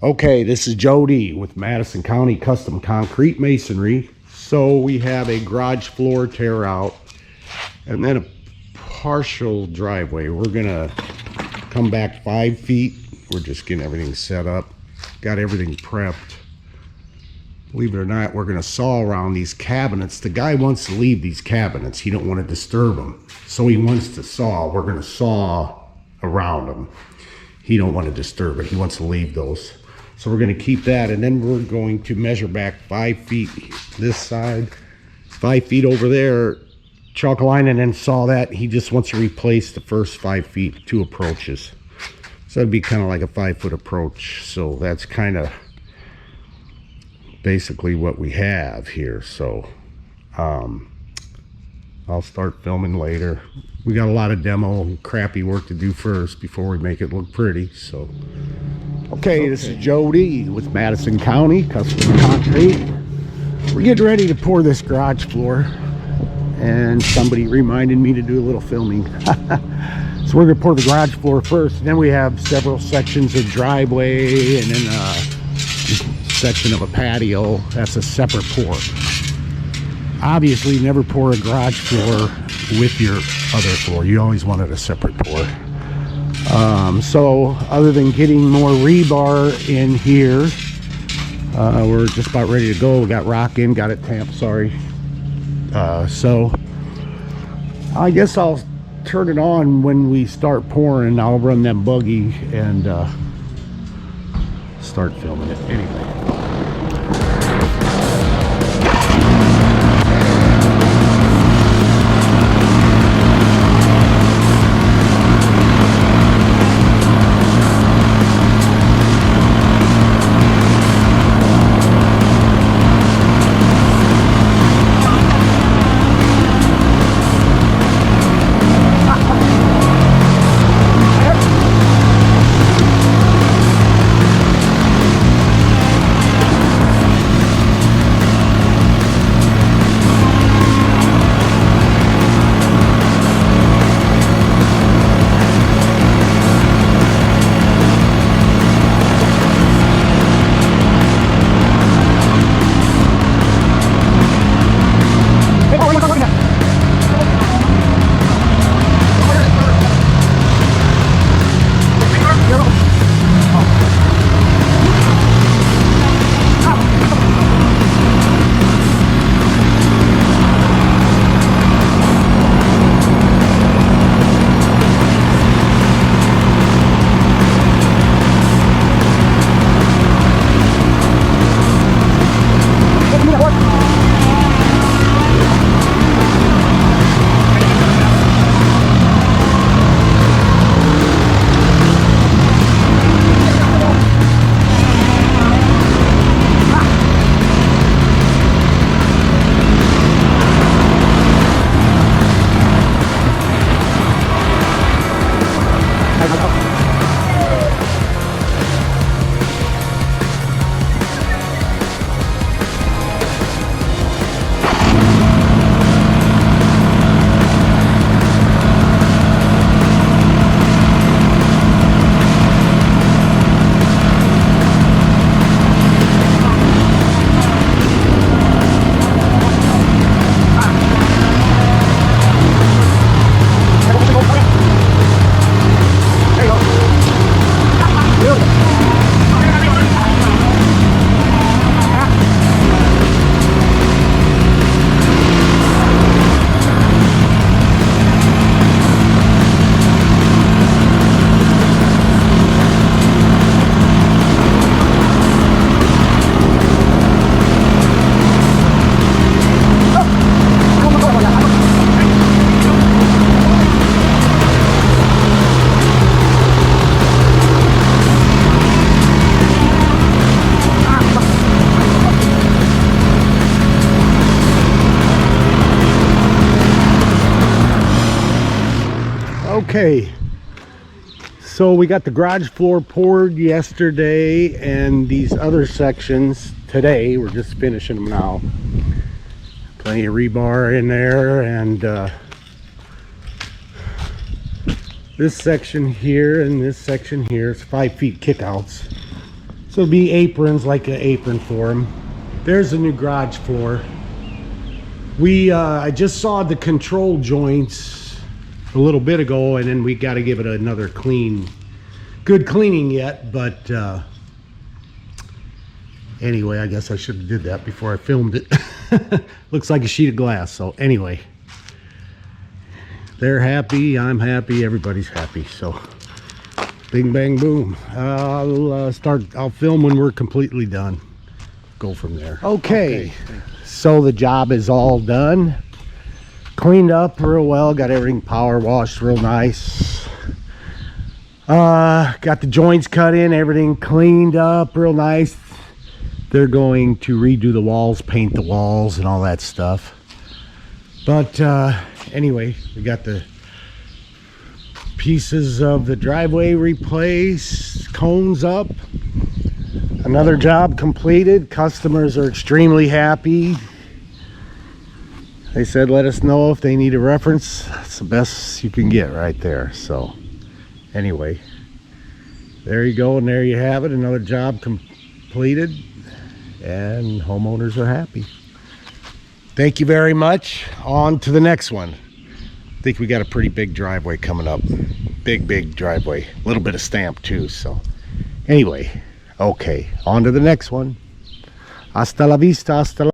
Okay, this is Jodi with Madison County Custom Concrete Masonry. So we have a garage floor tear out and then a partial driveway. We're gonna come back 5 feet. We're just getting everything set up. Got everything prepped. Believe it or not, we're gonna saw around these cabinets. The guy wants to leave these cabinets. He don't want to disturb them. So he wants to saw. We're gonna saw around them. He don't want to disturb it. He wants to leave those. So we're going to keep that, and then we're going to measure back 5 feet this side, 5 feet over there, chalk line, and then saw that. He just wants to replace the first 5 feet, 2 approaches. So that'd be kind of like a 5-foot approach. So that's kind of basically what we have here. So I'll start filming later. We got a lot of demo and crappy work to do first before we make it look pretty. So okay, this is Jodi with Madison County Custom Concrete. We're getting ready to pour this garage floor, and somebody reminded me to do a little filming. So we're gonna pour the garage floor first, and then we have several sections of driveway, and then a section of a patio. That's a separate pour. Obviously, never pour a garage floor with your other floor. You always wanted a separate pour. So other than getting more rebar in here, we're just about ready to go. We got rock in, got it tamped, sorry. So I guess I'll turn it on when we start pouring. I'll run that buggy and start filming it anyway. Okay, so we got the garage floor poured yesterday and these other sections today. We're just finishing them now. Plenty of rebar in there, and this section here and this section here is 5 feet kickouts. So it'll be aprons, like an apron for them. There's a new garage floor. I just saw the control joints a little bit ago, and then we got to give it another good cleaning yet, but anyway, I guess I should have did that before I filmed it. Looks like a sheet of glass. So anyway, they're happy, I'm happy, everybody's happy. So bing bang boom. I'll film when we're completely done. Go from there. Okay. So the job is all done, cleaned up real well, got everything power washed real nice. Got the joints cut in, everything cleaned up real nice. They're going to redo the walls, paint the walls and all that stuff. But anyway, we got the pieces of the driveway replaced, cones up. Another job completed. Customers are extremely happy. They said let us know if they need a reference. That's the best you can get right there. So anyway, there you go, and there you have it. Another job completed, and homeowners are happy. Thank you very much. On to the next one. I think we got a pretty big driveway coming up. Big driveway. A little bit of stamp too. So anyway, okay, on to the next one. Hasta la vista, hasta la